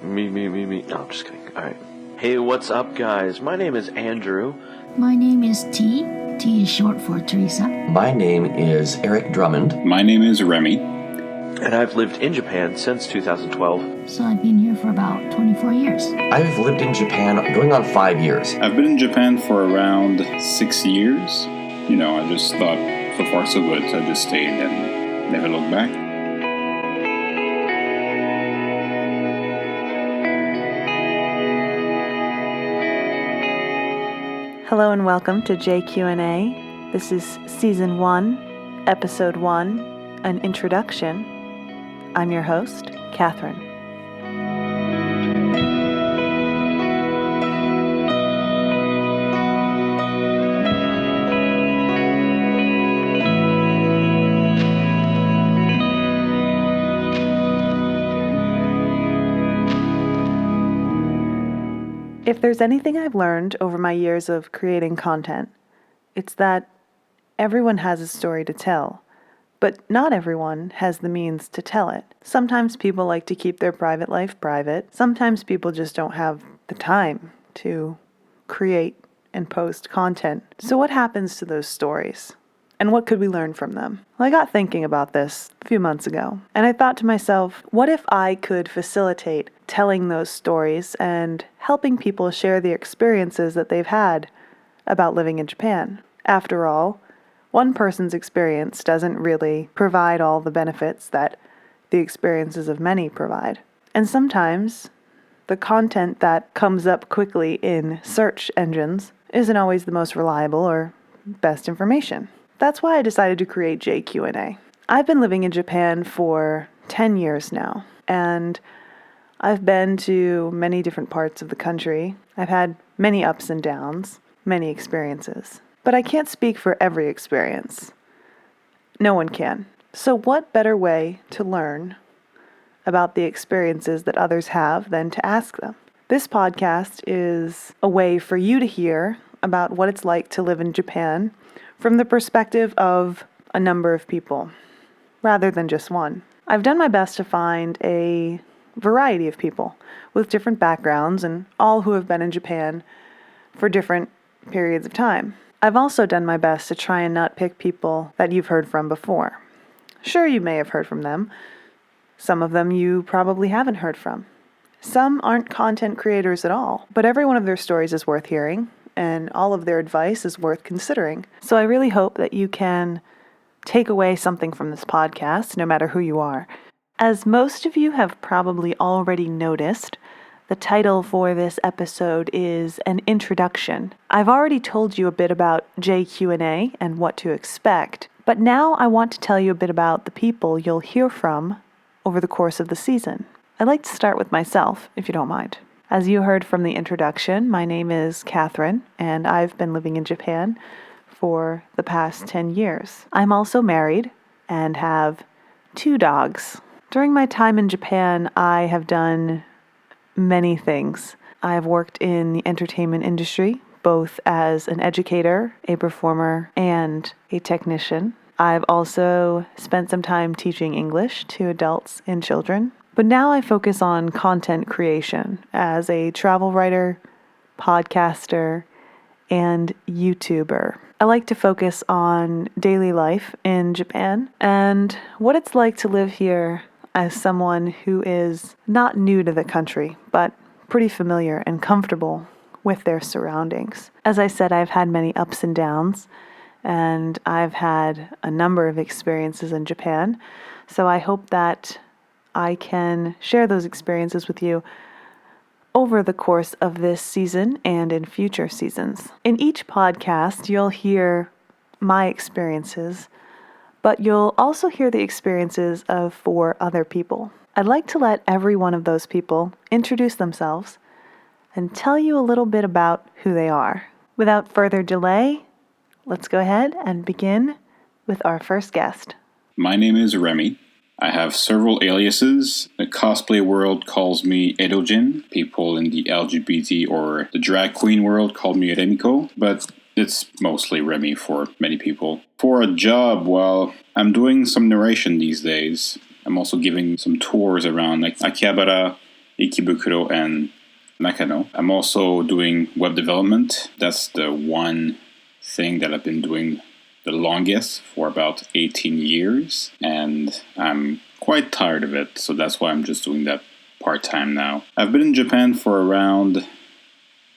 Me. No, I'm just kidding. All right. Hey, what's up, guys? My name is Andrew. My name is T. T is short for Teresa. My name is Eric Drummond. My name is Remy. And I've lived in Japan since 2012. So I've been here for about 24 years. I've lived in Japan going on 5 years. I've been in Japan for around 6 years. I just thought, so far so good, so I just stayed and never looked back. Hello and welcome to JQNA. This is Season 1, Episode 1, an introduction. I'm your host, Catherine. If there's anything I've learned over my years of creating content, it's that everyone has a story to tell, but not everyone has the means to tell it. Sometimes people like to keep their private life private. Sometimes people just don't have the time to create and post content. So what happens to those stories? And what could we learn from them? Well, I got thinking about this a few months ago, and I thought to myself, what if I could facilitate telling those stories and helping people share the experiences that they've had about living in Japan? After all, one person's experience doesn't really provide all the benefits that the experiences of many provide. And sometimes the content that comes up quickly in search engines isn't always the most reliable or best information. That's why I decided to create JQNA. I've been living in Japan for 10 years now, and I've been to many different parts of the country. I've had many ups and downs, many experiences. But I can't speak for every experience. No one can. So what better way to learn about the experiences that others have than to ask them? This podcast is a way for you to hear about what it's like to live in Japan from the perspective of a number of people, rather than just one. I've done my best to find a variety of people with different backgrounds and all who have been in Japan for different periods of time. I've also done my best to try and not pick people that you've heard from before. Sure, you may have heard from them. Some of them you probably haven't heard from. Some aren't content creators at all, but every one of their stories is worth hearing, and all of their advice is worth considering. So I really hope that you can take away something from this podcast, no matter who you are. As most of you have probably already noticed, the title for this episode is an introduction. I've already told you a bit about JQNA and what to expect, but now I want to tell you a bit about the people you'll hear from over the course of the season. I'd like to start with myself, if you don't mind. As you heard from the introduction, my name is Catherine, and I've been living in Japan for the past 10 years. I'm also married and have 2 dogs. During my time in Japan, I have done many things. I've worked in the entertainment industry, both as an educator, a performer, and a technician. I've also spent some time teaching English to adults and children. But now I focus on content creation as a travel writer, podcaster, and YouTuber. I like to focus on daily life in Japan and what it's like to live here as someone who is not new to the country, but pretty familiar and comfortable with their surroundings. As I said, I've had many ups and downs, and I've had a number of experiences in Japan, so I hope that I can share those experiences with you over the course of this season and in future seasons. In each podcast, you'll hear my experiences, but you'll also hear the experiences of 4 other people. I'd like to let every one of those people introduce themselves and tell you a little bit about who they are. Without further delay, let's go ahead and begin with our first guest. My name is Remy. I have several aliases. The cosplay world calls me Edojin. People in the LGBT or the drag queen world call me Remiko, but it's mostly Remy for many people. For a job, well, I'm doing some narration these days. I'm also giving some tours around like Akihabara Ikebukuro and Nakano. I'm also doing web development. That's the one thing that I've been doing the longest, for about 18 years, and I'm quite tired of it, so that's why I'm just doing that part-time now. I've been in Japan for around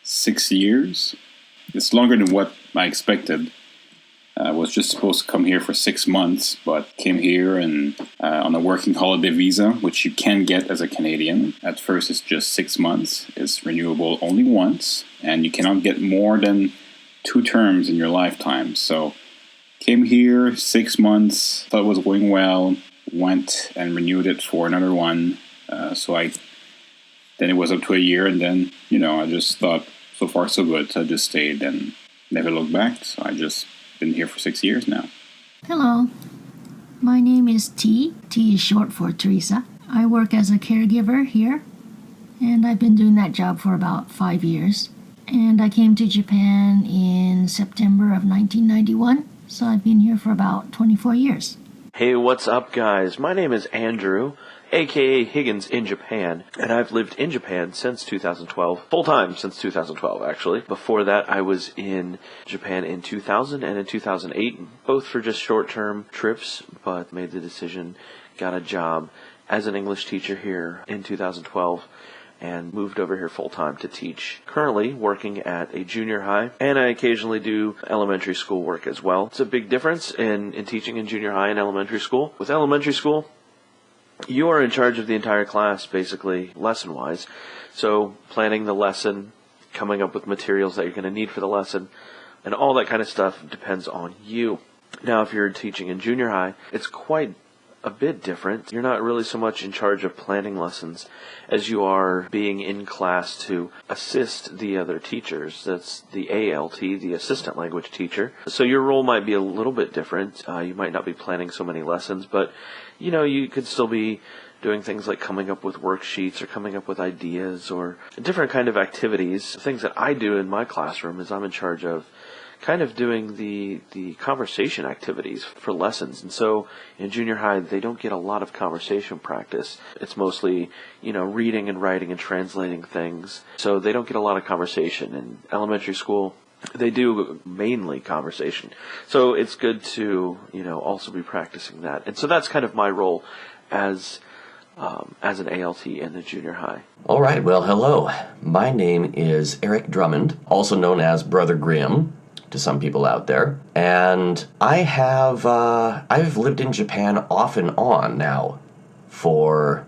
6 years. It's longer than what I expected. I was just supposed to come here for 6 months, but came here and on a working holiday visa, which you can get as a Canadian. At first, it's just 6 months. It's renewable only once, and you cannot get more than 2 terms in your lifetime. So, came here 6 months, thought it was going well, went and renewed it for another one. Then it was up to a year, and then, I just thought, so far so good. So I just stayed and never looked back. So I just been here for 6 years now. Hello, my name is T. T is short for Teresa. I work as a caregiver here, and I've been doing that job for about 5 years. And I came to Japan in September of 1991, so I've been here for about 24 years. Hey, what's up, guys? My name is Andrew, aka Higgins in Japan, and I've lived in Japan since 2012, full-time since 2012, actually. Before that, I was in Japan in 2000 and in 2008, both for just short-term trips, but made the decision, got a job as an English teacher here in 2012, and moved over here full-time to teach. Currently working at a junior high, and I occasionally do elementary school work as well. It's a big difference in teaching in junior high and elementary school. With elementary school, you are in charge of the entire class, basically, lesson-wise. So planning the lesson, coming up with materials that you're going to need for the lesson, and all that kind of stuff depends on you. Now, if you're teaching in junior high, it's quite a bit different. You're not really so much in charge of planning lessons as you are being in class to assist the other teachers. That's the ALT, the assistant language teacher. So your role might be a little bit different. You might not be planning so many lessons, but you could still be doing things like coming up with worksheets or coming up with ideas or different kind of activities. Things that I do in my classroom is I'm in charge of kind of doing the conversation activities for lessons. And so in junior high, they don't get a lot of conversation practice. It's mostly, reading and writing and translating things. So they don't get a lot of conversation. In elementary school, they do mainly conversation. So it's good to, also be practicing that. And so that's kind of my role as an ALT in the junior high. All right, well, hello. My name is Eric Drummond, also known as Brother Grimm to some people out there. And I've lived in Japan off and on now for,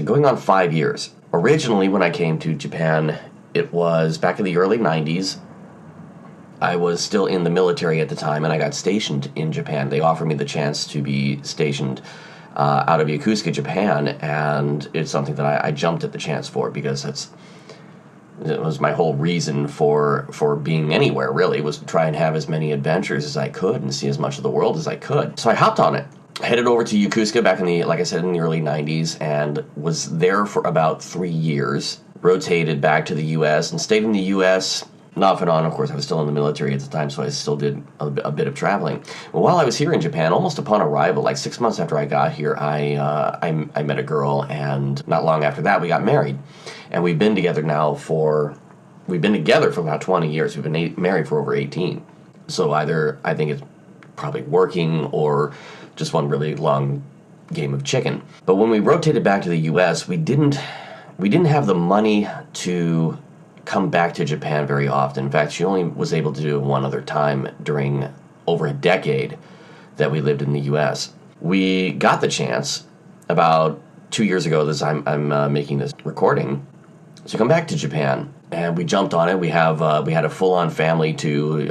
going on 5 years. Originally, when I came to Japan, it was back in the early 90s. I was still in the military at the time, and I got stationed in Japan. They offered me the chance to be stationed out of Yokosuka, Japan, and it's something that I jumped at the chance for because it was my whole reason for being anywhere, really, was to try and have as many adventures as I could and see as much of the world as I could. So I hopped on it. Headed over to Yokosuka back in the early 90s, and was there for about 3 years. Rotated back to the U.S. and stayed in the U.S. off and on. Of course, I was still in the military at the time, so I still did a bit of traveling. Well, while I was here in Japan, almost upon arrival, like 6 months after I got here, I met a girl, and not long after that, we got married. And we've been together for about 20 years. We've been married for over 18. So either I think it's probably working or just one really long game of chicken. But when we rotated back to the U.S., we didn't have the money to come back to Japan very often. In fact, she only was able to do it one other time during over a decade that we lived in the U.S. We got the chance about 2 years ago. I'm making this recording. So come back to Japan, and we jumped on it. We had a full-on family, two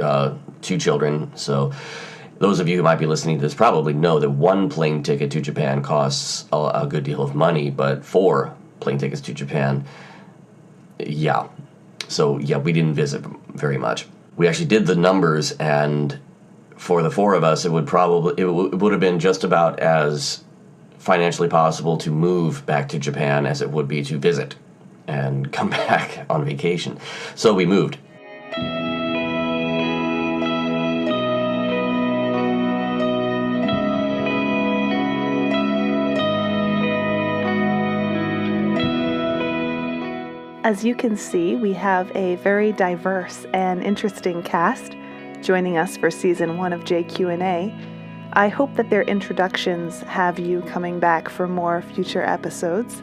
children. So those of you who might be listening to this probably know that one plane ticket to Japan costs a good deal of money, but 4 plane tickets to Japan, yeah. So yeah, we didn't visit very much. We actually did the numbers, and for the 4 of us, it would have been just about as financially possible to move back to Japan as it would be to visit and come back on vacation. So we moved. As you can see, we have a very diverse and interesting cast joining us for Season 1 of JQNA. I hope that their introductions have you coming back for more future episodes.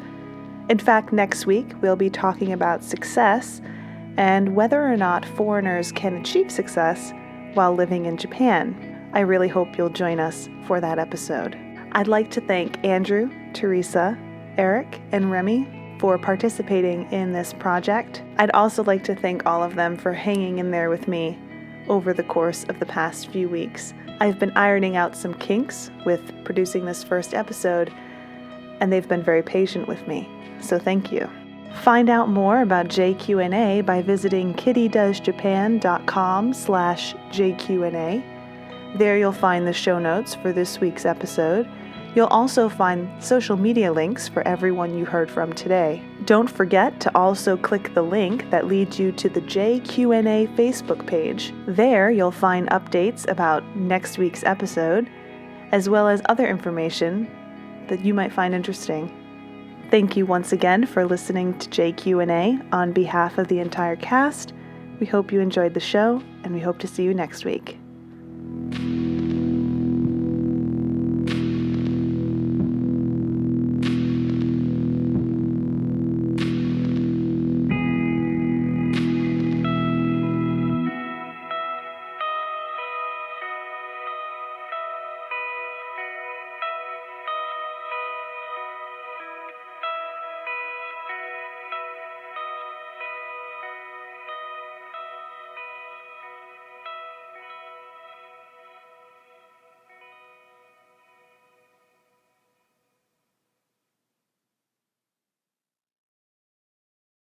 In fact, next week we'll be talking about success and whether or not foreigners can achieve success while living in Japan. I really hope you'll join us for that episode. I'd like to thank Andrew, Teresa, Eric, and Remy for participating in this project. I'd also like to thank all of them for hanging in there with me over the course of the past few weeks. I've been ironing out some kinks with producing this first episode, and they've been very patient with me, so thank you. Find out more about JQNA by visiting kittydoesjapan.com/JQNA. There you'll find the show notes for this week's episode. You'll also find social media links for everyone you heard from today. Don't forget to also click the link that leads you to the JQNA Facebook page. There you'll find updates about next week's episode, as well as other information that you might find interesting. Thank you once again for listening to JQNA on behalf of the entire cast. We hope you enjoyed the show, and we hope to see you next week.